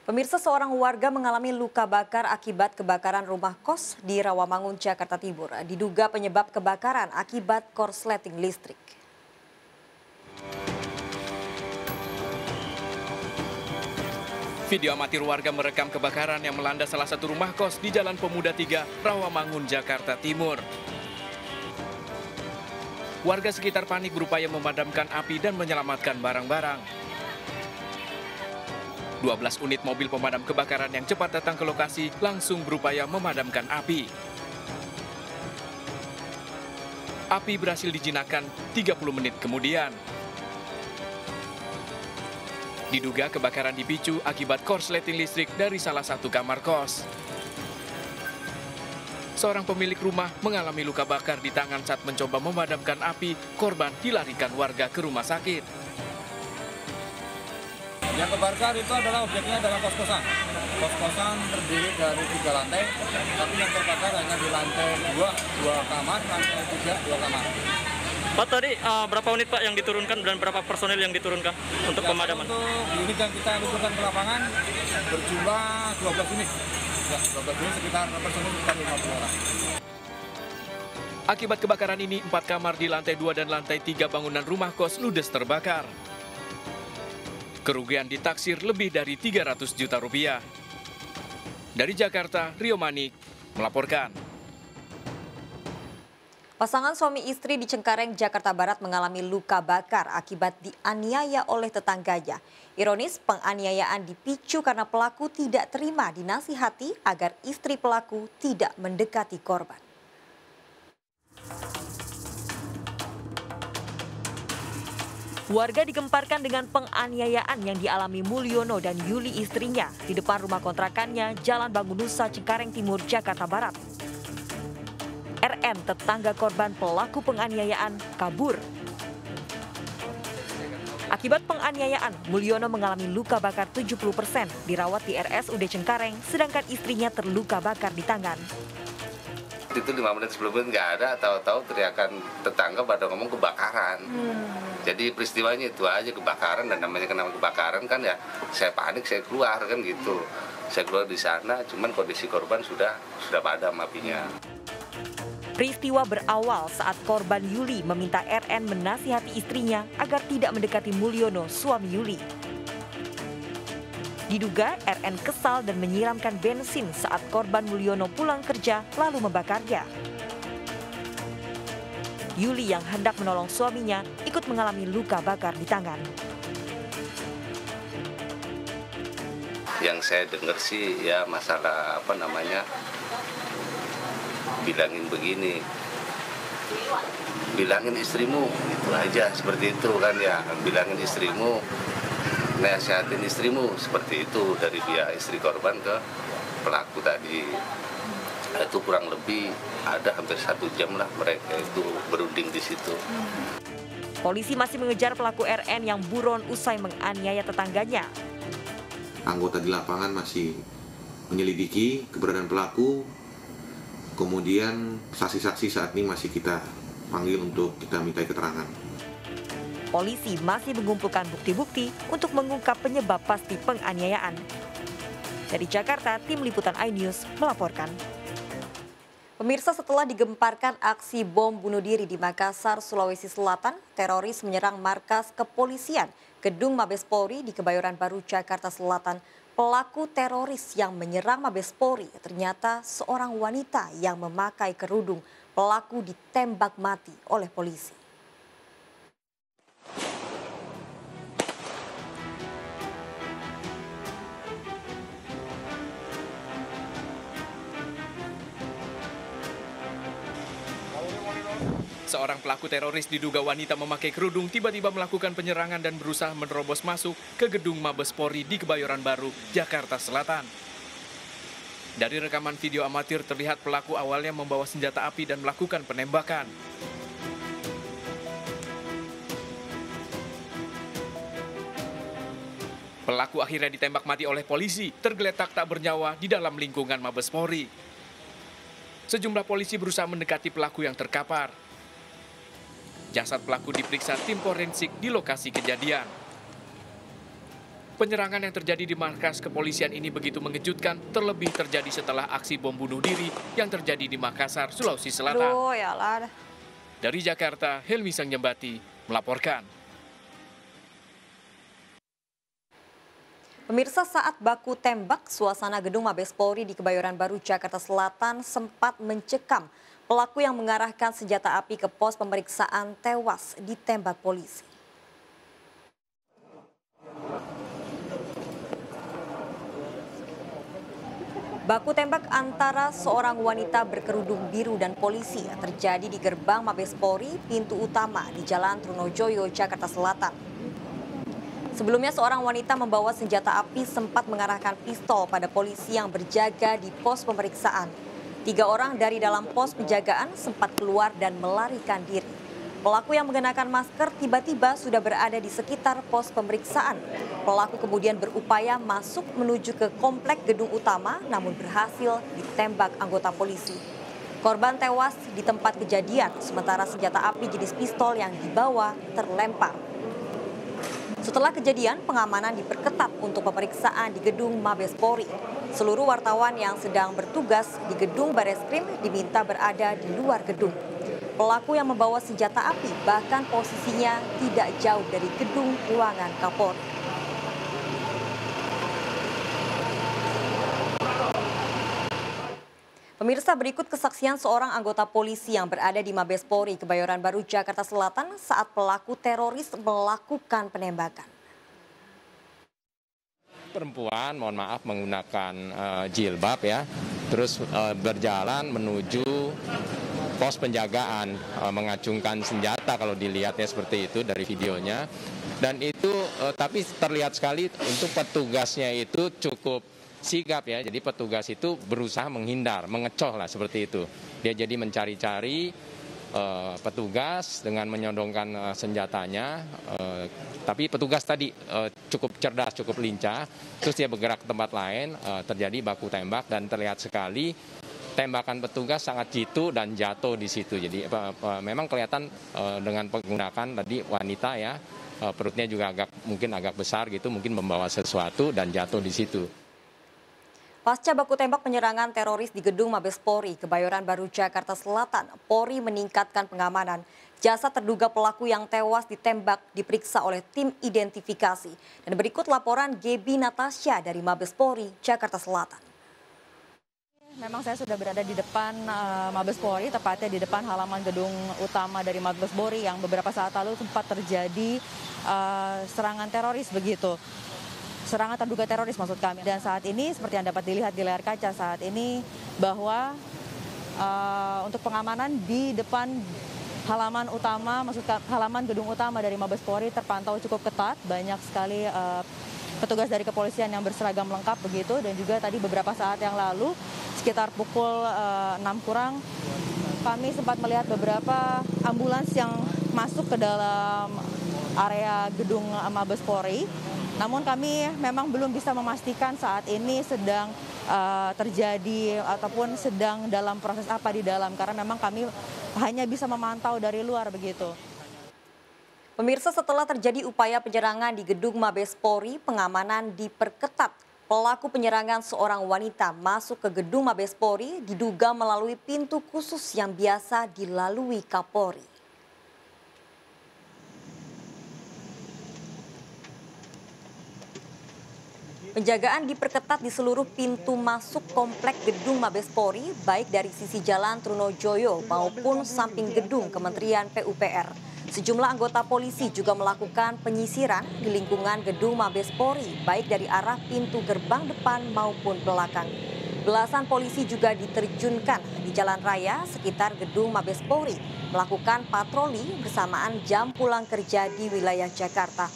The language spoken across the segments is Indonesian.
Pemirsa, seorang warga mengalami luka bakar akibat kebakaran rumah kos di Rawamangun, Jakarta Timur. Diduga penyebab kebakaran akibat korsleting listrik. Video amatir warga merekam kebakaran yang melanda salah satu rumah kos di Jalan Pemuda 3, Rawamangun, Jakarta Timur. Warga sekitar panik berupaya memadamkan api dan menyelamatkan barang-barang. 12 unit mobil pemadam kebakaran yang cepat datang ke lokasi langsung berupaya memadamkan api. Api berhasil dijinakkan 30 menit kemudian. Diduga kebakaran dipicu akibat korsleting listrik dari salah satu kamar kos. Seorang pemilik rumah mengalami luka bakar di tangan saat mencoba memadamkan api. Korban dilarikan warga ke rumah sakit. Yang kebakar itu adalah objeknya adalah kos-kosan. Kos-kosan terdiri dari 3 lantai, tapi yang terbakar hanya di lantai 2 kamar, lantai 3, 2 kamar. Pak, tadi berapa unit Pak yang diturunkan dan berapa personil yang diturunkan untuk pemadaman? Untuk unit yang kita luncurkan ke lapangan berjumlah 12 unit. Ya, 12 unit sekitar personil sekitar 50 orang. Akibat kebakaran ini, 4 kamar di lantai 2 dan lantai 3 bangunan rumah kos ludes terbakar. Kerugian ditaksir lebih dari 300 juta rupiah. Dari Jakarta, Rio Manik melaporkan. Pasangan suami istri di Cengkareng, Jakarta Barat mengalami luka bakar akibat dianiaya oleh tetangganya. Ironis, penganiayaan dipicu karena pelaku tidak terima dinasihati agar istri pelaku tidak mendekati korban. Warga digemparkan dengan penganiayaan yang dialami Mulyono dan Yuli istrinya di depan rumah kontrakannya Jalan Bangunusa, Cengkareng Timur, Jakarta Barat. RN, tetangga korban pelaku penganiayaan, kabur. Akibat penganiayaan, Mulyono mengalami luka bakar 70%, dirawat di RSUD Cengkareng, sedangkan istrinya terluka bakar di tangan. Itu 5 menit sebelumnya nggak ada, tahu-tahu teriakan tetangga pada ngomong kebakaran. Jadi peristiwanya itu aja, kebakaran, dan namanya kenapa kebakaran kan ya saya panik, saya keluar kan gitu. Saya keluar di sana, cuman kondisi korban sudah padam apinya. Peristiwa berawal saat korban Yuli meminta RN menasihati istrinya agar tidak mendekati Mulyono, suami Yuli. Diduga RN kesal dan menyiramkan bensin saat korban Mulyono pulang kerja lalu membakarnya. Yuli yang hendak menolong suaminya ikut mengalami luka bakar di tangan. Yang saya dengar sih ya masalah bilangin begini, bilangin istrimu, itu aja, seperti itu kan ya, bilangin istrimu, nasihatin istrimu, seperti itu dari pihak istri korban ke pelaku tadi. Itu kurang lebih ada hampir 1 jam lah mereka itu berunding di situ. Polisi masih mengejar pelaku RN yang buron usai menganiaya tetangganya. Anggota di lapangan masih menyelidiki keberadaan pelaku, kemudian saksi-saksi saat ini masih kita panggil untuk kita mintai keterangan. Polisi masih mengumpulkan bukti-bukti untuk mengungkap penyebab pasti penganiayaan. Dari Jakarta, Tim Liputan iNews melaporkan. Pemirsa, setelah digemparkan aksi bom bunuh diri di Makassar, Sulawesi Selatan, teroris menyerang markas kepolisian Gedung Mabes Polri di Kebayoran Baru, Jakarta Selatan. Pelaku teroris yang menyerang Mabes Polri ternyata seorang wanita yang memakai kerudung. Pelaku ditembak mati oleh polisi. Seorang pelaku teroris diduga wanita memakai kerudung tiba-tiba melakukan penyerangan dan berusaha menerobos masuk ke gedung Mabes Polri di Kebayoran Baru, Jakarta Selatan. Dari rekaman video amatir terlihat pelaku awalnya membawa senjata api dan melakukan penembakan. Pelaku akhirnya ditembak mati oleh polisi, tergeletak tak bernyawa di dalam lingkungan Mabes Polri. Sejumlah polisi berusaha mendekati pelaku yang terkapar. Jasad pelaku diperiksa tim forensik di lokasi kejadian. Penyerangan yang terjadi di markas kepolisian ini begitu mengejutkan, terlebih terjadi setelah aksi bom bunuh diri yang terjadi di Makassar, Sulawesi Selatan. Aduh, yalah. Dari Jakarta, Helmi Sangyambati melaporkan. Pemirsa, saat baku tembak, suasana gedung Mabes Polri di Kebayoran Baru, Jakarta Selatan sempat mencekam. Pelaku yang mengarahkan senjata api ke pos pemeriksaan tewas ditembak polisi. Baku tembak antara seorang wanita berkerudung biru dan polisi terjadi di gerbang Mabes Polri, pintu utama di Jalan Trunojoyo, Jakarta Selatan. Sebelumnya seorang wanita membawa senjata api sempat mengarahkan pistol pada polisi yang berjaga di pos pemeriksaan. 3 orang dari dalam pos penjagaan sempat keluar dan melarikan diri. Pelaku yang mengenakan masker tiba-tiba sudah berada di sekitar pos pemeriksaan. Pelaku kemudian berupaya masuk menuju ke komplek gedung utama, namun berhasil ditembak anggota polisi. Korban tewas di tempat kejadian, sementara senjata api jenis pistol yang dibawa terlempar. Setelah kejadian, pengamanan diperketat untuk pemeriksaan di gedung Mabes Polri. Seluruh wartawan yang sedang bertugas di gedung Bareskrim diminta berada di luar gedung. Pelaku yang membawa senjata api bahkan posisinya tidak jauh dari gedung ruangan Kapolri. Pemirsa, berikut kesaksian seorang anggota polisi yang berada di Mabes Polri Kebayoran Baru, Jakarta Selatan saat pelaku teroris melakukan penembakan. Perempuan, mohon maaf, menggunakan jilbab ya, terus berjalan menuju pos penjagaan, mengacungkan senjata kalau dilihatnya seperti itu dari videonya. Dan itu tapi terlihat sekali untuk petugasnya itu cukup sigap ya, jadi petugas itu berusaha menghindar, mengecoh lah seperti itu. Dia jadi mencari-cari petugas dengan menyodongkan senjatanya, tapi petugas tadi cukup cerdas, cukup lincah, terus dia bergerak ke tempat lain, terjadi baku tembak dan terlihat sekali tembakan petugas sangat jitu dan jatuh di situ. Jadi memang kelihatan dengan menggunakan tadi wanita ya, perutnya juga mungkin agak besar gitu, mungkin membawa sesuatu dan jatuh di situ. Pasca baku tembak penyerangan teroris di gedung Mabes Polri Kebayoran Baru, Jakarta Selatan, Polri meningkatkan pengamanan. Jasad terduga pelaku yang tewas ditembak diperiksa oleh tim identifikasi. Dan berikut laporan Gebi Natasha dari Mabes Polri, Jakarta Selatan. Memang saya sudah berada di depan Mabes Polri, tepatnya di depan halaman gedung utama dari Mabes Polri yang beberapa saat lalu sempat terjadi serangan teroris begitu. Serangan terduga teroris maksud kami. Dan saat ini seperti yang dapat dilihat di layar kaca saat ini bahwa untuk pengamanan di depan halaman utama, halaman gedung utama dari Mabes Polri terpantau cukup ketat. Banyak sekali petugas dari kepolisian yang berseragam lengkap begitu. Dan juga tadi beberapa saat yang lalu sekitar pukul 6 kurang kami sempat melihat beberapa ambulans yang masuk ke dalam area gedung Mabes Polri. Namun kami memang belum bisa memastikan saat ini sedang terjadi ataupun sedang dalam proses apa di dalam, karena memang kami hanya bisa memantau dari luar begitu. Pemirsa, setelah terjadi upaya penyerangan di gedung Mabes Polri, pengamanan diperketat. Pelaku penyerangan seorang wanita masuk ke gedung Mabes Polri diduga melalui pintu khusus yang biasa dilalui Kapolri. Penjagaan diperketat di seluruh pintu masuk komplek gedung Mabes Polri, baik dari sisi Jalan Trunojoyo maupun samping gedung Kementerian PUPR. Sejumlah anggota polisi juga melakukan penyisiran di lingkungan gedung Mabes Polri, baik dari arah pintu gerbang depan maupun belakang. Belasan polisi juga diterjunkan di jalan raya sekitar gedung Mabes Polri, melakukan patroli bersamaan jam pulang kerja di wilayah Jakarta.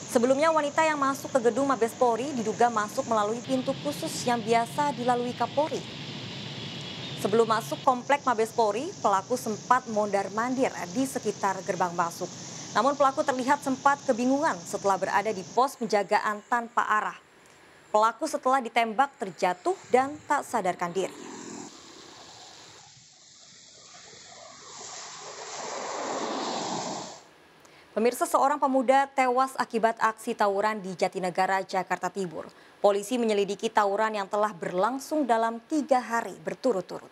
Sebelumnya wanita yang masuk ke gedung Mabes Polri diduga masuk melalui pintu khusus yang biasa dilalui Kapolri. Sebelum masuk komplek Mabes Polri, pelaku sempat mondar-mandir di sekitar gerbang masuk. Namun pelaku terlihat sempat kebingungan setelah berada di pos penjagaan tanpa arah. Pelaku setelah ditembak terjatuh dan tak sadarkan diri. Pemirsa, seorang pemuda tewas akibat aksi tawuran di Jatinegara, Jakarta Timur. Polisi menyelidiki tawuran yang telah berlangsung dalam 3 hari berturut-turut.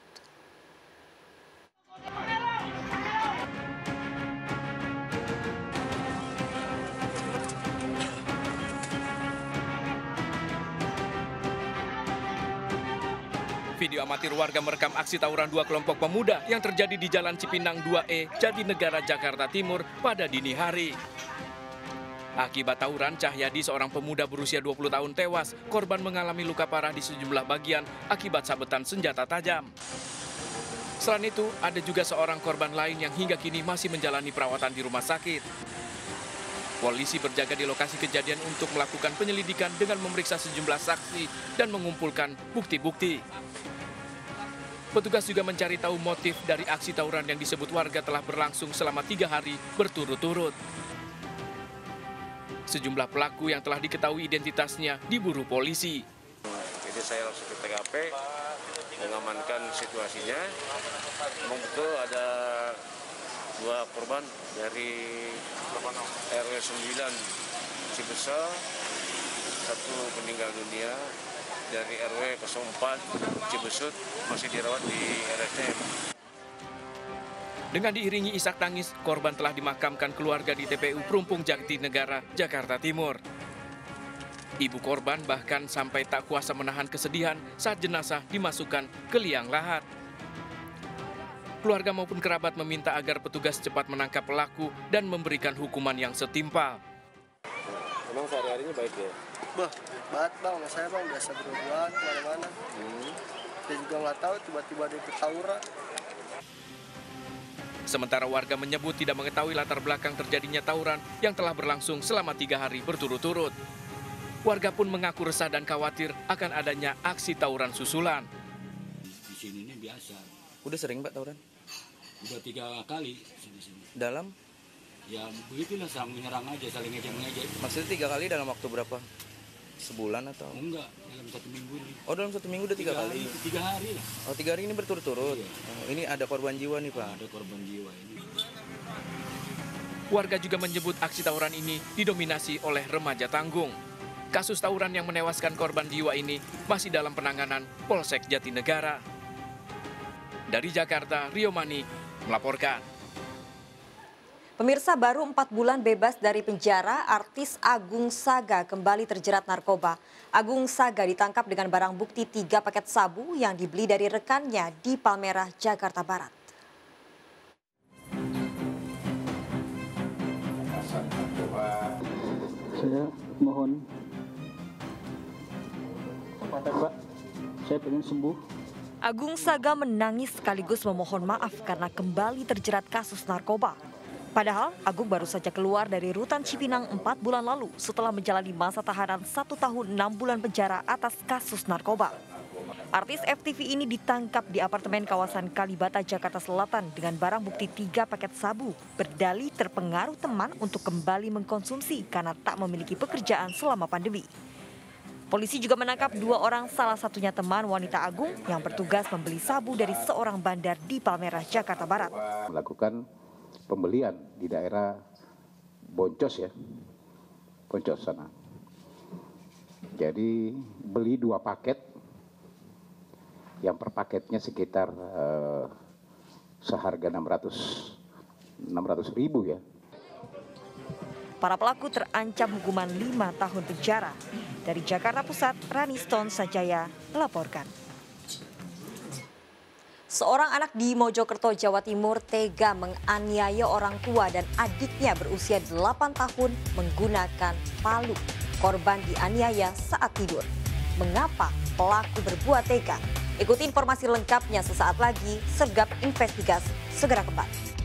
Video amatir warga merekam aksi tawuran 2 kelompok pemuda yang terjadi di Jalan Cipinang 2E, Jatinegara, Jakarta Timur pada dini hari. Akibat tawuran, Cahyadi, seorang pemuda berusia 20 tahun tewas. Korban mengalami luka parah di sejumlah bagian akibat sabetan senjata tajam. Selain itu, ada juga seorang korban lain yang hingga kini masih menjalani perawatan di rumah sakit. Polisi berjaga di lokasi kejadian untuk melakukan penyelidikan dengan memeriksa sejumlah saksi dan mengumpulkan bukti-bukti. Petugas juga mencari tahu motif dari aksi tawuran yang disebut warga telah berlangsung selama 3 hari berturut-turut. Sejumlah pelaku yang telah diketahui identitasnya diburu polisi. Jadi saya langsung ke TKP, mengamankan situasinya. Memang betul ada 2 korban dari RW 9 Cibesel, 1 meninggal dunia, dari RW 04 Cibesut masih dirawat di RSCM. Dengan diiringi isak tangis, korban telah dimakamkan keluarga di TPU Perumpung Jatinegara, Jakarta Timur. Ibu korban bahkan sampai tak kuasa menahan kesedihan saat jenazah dimasukkan ke liang lahat. Keluarga maupun kerabat meminta agar petugas cepat menangkap pelaku dan memberikan hukuman yang setimpal. Emang sehari-harinya baik ya? Baik bang, saya bang biasa berhubungan kemana-mana. Saya juga nggak tahu tiba-tiba dia ketawuran. Sementara warga menyebut tidak mengetahui latar belakang terjadinya tawuran yang telah berlangsung selama 3 hari berturut-turut. Warga pun mengaku resah dan khawatir akan adanya aksi tawuran susulan. Di sini ini biasa. Udah sering Pak tawuran? Udah 3 kali sini. Dalam? Ya begitulah, saling menyerang aja, saling ngejek-ngejek. Maksudnya 3 kali dalam waktu berapa? Sebulan atau? Enggak, dalam 1 minggu ini. Oh dalam 1 minggu udah 3 kali? 3 hari lah. Oh 3 hari ini berturut-turut? Iya. Oh, ini ada korban jiwa nih Pak? Ada korban jiwa ini. Warga juga menyebut aksi tawuran ini didominasi oleh remaja tanggung. Kasus tawuran yang menewaskan korban jiwa ini masih dalam penanganan Polsek Jatinegara. Dari Jakarta, Rio Mani melaporkan. Pemirsa, baru 4 bulan bebas dari penjara, artis Agung Saga kembali terjerat narkoba. Agung Saga ditangkap dengan barang bukti 3 paket sabu yang dibeli dari rekannya di Palmerah, Jakarta Barat. Saya mohon, Pak, saya pengen sembuh. Agung Saga menangis sekaligus memohon maaf karena kembali terjerat kasus narkoba. Padahal Agung baru saja keluar dari rutan Cipinang 4 bulan lalu setelah menjalani masa tahanan 1 tahun 6 bulan penjara atas kasus narkoba. Artis FTV ini ditangkap di apartemen kawasan Kalibata, Jakarta Selatan dengan barang bukti 3 paket sabu, berdalih terpengaruh teman untuk kembali mengkonsumsi karena tak memiliki pekerjaan selama pandemi. Polisi juga menangkap 2 orang, salah satunya teman wanita Agung yang bertugas membeli sabu dari seorang bandar di Palmerah, Jakarta Barat. Melakukan pembelian di daerah Boncos ya, Boncos sana. Jadi beli 2 paket, yang per paketnya sekitar seharga 600.000 ya. Para pelaku terancam hukuman 5 tahun penjara. Dari Jakarta Pusat, Rani Stone Sajaya melaporkan. Seorang anak di Mojokerto, Jawa Timur tega menganiaya orang tua dan adiknya berusia 8 tahun menggunakan palu. Korban dianiaya saat tidur. Mengapa pelaku berbuat tega? Ikuti informasi lengkapnya sesaat lagi. Sergap Investigasi segera kembali.